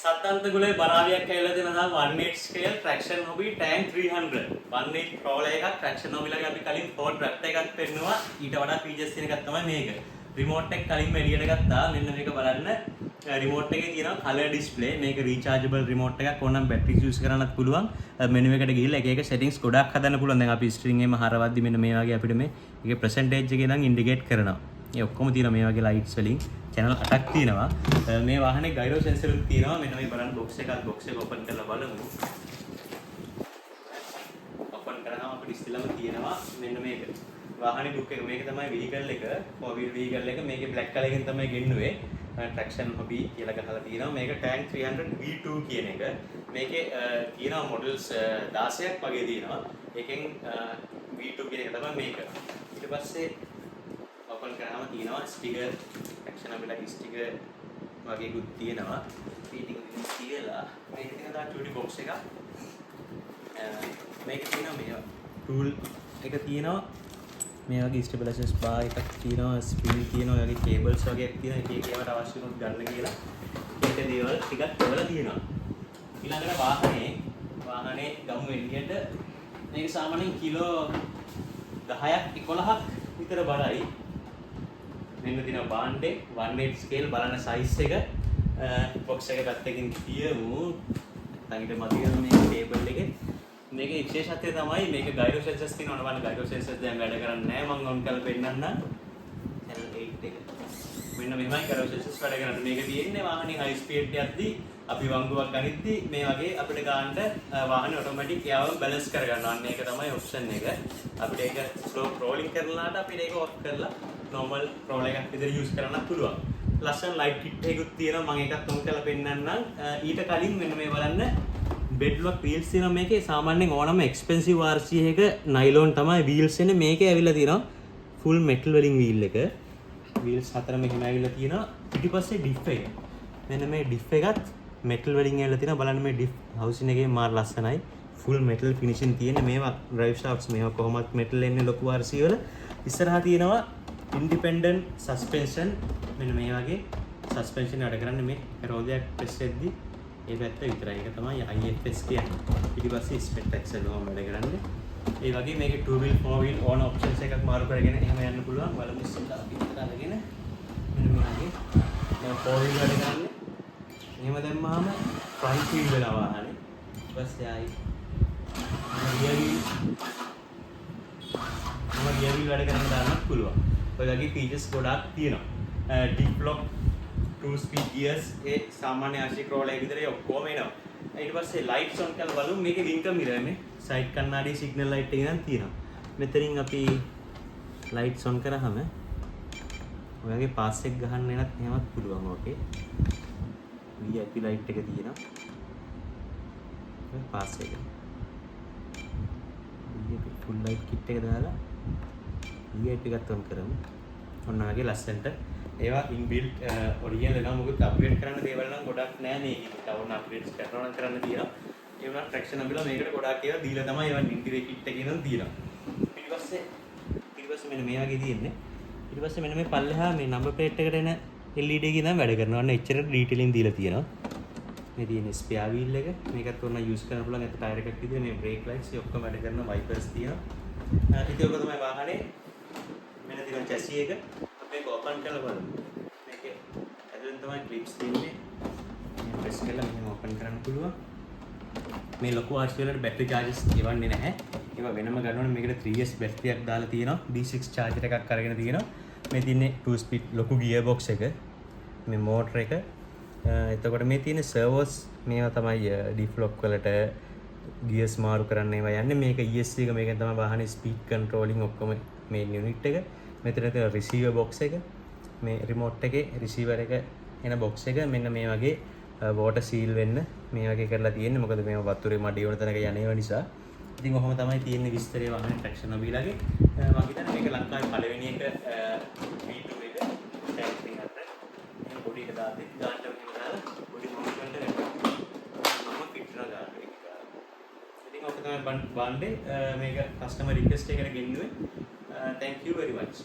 සත්තාන්තගුලේ බරාවියක් කියලා දෙනවා 18 scale traction hobby tank 300 18 crawler එකක් traction hobby ලගේ අපි කලින් Ford Raptor එකක් පෙන්නුවා ඊට වඩා features තියෙන එකක් තමයි මේක remote එක කලින්ම එළියට ගත්තා මෙන්න මේක බලන්න remote එකේ තියෙනවා color display මේක rechargeable remote එකක් ඕනනම් batteries use කරන්නත් පුළුවන් menu එකට ගිහිල්ලා එක එක settings ගොඩක් හදන්න පුළුවන් දැන් අපි string එකෙම හරවද්දි මෙන්න මේ වගේ අපිට මේ ඒකේ percentage එකේ නම් indicate කරනවා මේ ඔක්කොම තියෙනවා මේ වගේ lights වලින් channel 8ක් තියෙනවා මේ වාහනේ gyro sensor උත් තියෙනවා මෙන්න මේ බලන්න box එක open කරලා බලමු open කරාම අපිට ඉස්සෙල්ලාම තියෙනවා මෙන්න මේක වාහනේ book එක මේක තමයි vehicle එක four wheel vehicle එක මේකේ black color එකෙන් තමයි ගෙන්නුවේ traction hobby කියලා ගහලා තියෙනවා මේක tank 300 V2 කියන එක මේකේ තියෙනවා models 16ක් වගේ තියෙනවා ඒකෙන් V2 කියන එක තමයි මේක ඊට පස්සේ open කරාම තියෙනවා sticker traction hobby ලගේ sticker වගේ ගුත් තියෙනවා පීටින් තියලා මේක තියෙන දා ටූඩි box එකක් මේක තියෙනවා මේ tool එක තියෙනවා මේ වගේ stabilizers bar එකක් තියෙනවා spring තියෙනවා වගේ cables වගේක් තියෙනවා එක එක ඒවාට අවශ්‍ය වුණොත් ගන්න කියලා ඒක දේවල් ටිකක් ඒවල තියෙනවා ඊළඟට වාහනේ ගමු එළියට මේක සාමාන්‍යයෙන් කිලෝ 10ක් 11ක් විතර බරයි මෙන්න තියෙනවා බාන්ඩ් එක 18 scale බලන්න size එක box එක පැත්තකින් තියමු නැත්නම් ඊට මතියන මේ table එකේ මේකේ විශේෂත්වය තමයි මේක gyro sensors තියෙනවා බලන්න gyro sensors දැන් වැඩ කරන්නේ නැහැ මම on කරලා පෙන්නන්නම් channel 8 එක මෙන්න මෙහෙමයි gyro sensors වැඩ කරන්නේ මේක තියෙන්නේ වාහනේ high speed යද්දී අපි වංගුවක් ගනිද්දී මේ වගේ අපිට ගන්නට වාහනේ automatic යාව balance කර ගන්නවා අන්න ඒක තමයි option එක අපිට ඒක slow crawling කරලාට අපිට ඒක off කරලා normal crawl එකක් විදිහට use කරන්නත් පුළුවන් ලස්සන light kit එකකුත් තියෙනවා මම ඒකත් on කරලා පෙන්නන්නම් ඊට කලින් මෙන්න මේ බලන්න bedlock wheels තියෙනවා මේකේ සාමාන්‍යයෙන් ඕනම expensive RC එක nylon තමයි wheels එන්නේ මේකේ ඇවිල්ලා තියෙනවා full metal වලින් wheel එක wheels හතර මෙහෙම ඇවිල්ලා තියෙනවා පිටිපස්සේ diff එක මෙන්න මේ diff එකත් metal වලින් ඇවිල්ලා තියෙනවා බලන්න මේ diff housing එකේ මාර ලස්සනයි full metal finishing තියෙන මේවා drive shafts මේවා කොහොමත් metal එන්නේ ලොකු RC වල ඉස්සරහා තියෙනවා independent suspension මෙන්න මේ වගේ suspension වැඩ කරන්නේ මේ රෝදයක් press එද්දී ඒ පැත්ත විතරයි ඒක තමයි IFS කියන්නේ ඊට පස්සේ split axle වම වැඩ කරන්නේ ඒ වගේ මේකේ 2 wheel 4 wheel on options එකක් මාරු කරගෙන එහෙම යන්න පුළුවන් බලමු ඉස්සෙල්ලා අපි ඉතල අරගෙන මෙන්න මේ වගේ දැන් 4 wheel වැඩ කරන්නේ එහෙම දැම්මාම front wheel වෙලා වාහනේ ඊට පස්සේ ආයි rear wheel වැඩ කරන්න දාන්නත් පුළුවන් ඔය වගේ features ගොඩාක් තියෙනවා diff lock 2 speed gears ඒ සාමාන්‍ය RC crawler එක විතරේ ඔක්කොම එනවා ඊට පස්සේ lights on කරලා බලමු මේකේ winker mirror මේ side කණ්ණාඩි signal light එක නම් තියෙනවා මෙතනින් අපි lights on කරාම ඔයගේ pass එක ගහන්න එනත් එහෙමත් පුළුවන් ඕකේ VIP light එක තියෙනවා ඔය pass එක VIP full light kit එක දාලා VIP එකත් on කරමු ඔන්න වගේ ලස්සනට ඒවා inbuilt original එක මොකද අප්ග්‍රේඩ් කරන්න දේවල් නම් ගොඩක් නෑ මේකේ. තවන අප්ග්‍රේඩ්ස් කරනවා නම් කරන්න තියෙනවා. ඒ වුණා traction අපිලා මේකට ගොඩක් ඒවා දීලා තමයි ඒවා interior kit එකේ නම් දීලා. ඊට පස්සේ මෙන්න මේ වගේ තියෙන්නේ. ඊට පස්සේ මෙන්න මේ පල්ලෙහා මේ number plate එකට එන LED එකේ නම් වැඩ කරනවා. අන්න එච්චර detailing දීලා තියෙනවා. මේ තියෙන spare wheel එක මේකත් ඕන use කරන්න පුළුවන්. ඒත් tire එකක් විදිහට මේ brake lights ඔක්කොම වැඩ කරන wipers තියෙනවා. ඉතින් ඔක තමයි වාහනේ මෙන්න තියෙන chassis එක මේක open කරලා බලමු. මේකේ ඇතුලෙන් තමයි clips තියෙන්නේ. මේ press කරලා මෙහෙම open කරන්න පුළුවන්. මේ ලොකු RC වලට battery charges එවන්නේ නැහැ. ඒවා වෙනම ගන්නවනේ මේකට 3S battery එකක් දාලා තියෙනවා. D6 charger එකක් අරගෙන තියෙනවා. මේ තියෙන්නේ 2 speed ලොකු gear box එක. මේ motor එක. එතකොට මේ තියෙන්නේ servos මේවා තමයි diff lock වලට gears මාරු කරන්න ඒවා යන්නේ. මේක ESC එක මේකෙන් තමයි වාහනේ speed controlling ඔක්කොම මේ unit එක. මෙතන තියෙන receiver box එක මේ remote එකේ receiver එක එන box එක මෙන්න මේ වගේ water seal වෙන්න මේ වගේ කරලා තියෙන්නේ මොකද මේවා වතුරේ මඩේ වුණ තැනක යන ඒවා නිසා ඉතින් ඔහොම තමයි තියෙන්නේ විස්තරය වහන්නේ traction hobby-ලගේ මම හිතන්නේ මේක ලංකාවේ පළවෙනි එක V2 එක tank 300 මේ බොඩි එක දාද්දි ගානට මෙහෙම දාලා බොඩි මවුන්ට් කරන්න මම පිටර ගන්න එක ඉතින් ඔක තමයි බණ්ඩේ මේක customer request එකකට ගෙන්නුවේ thank you very much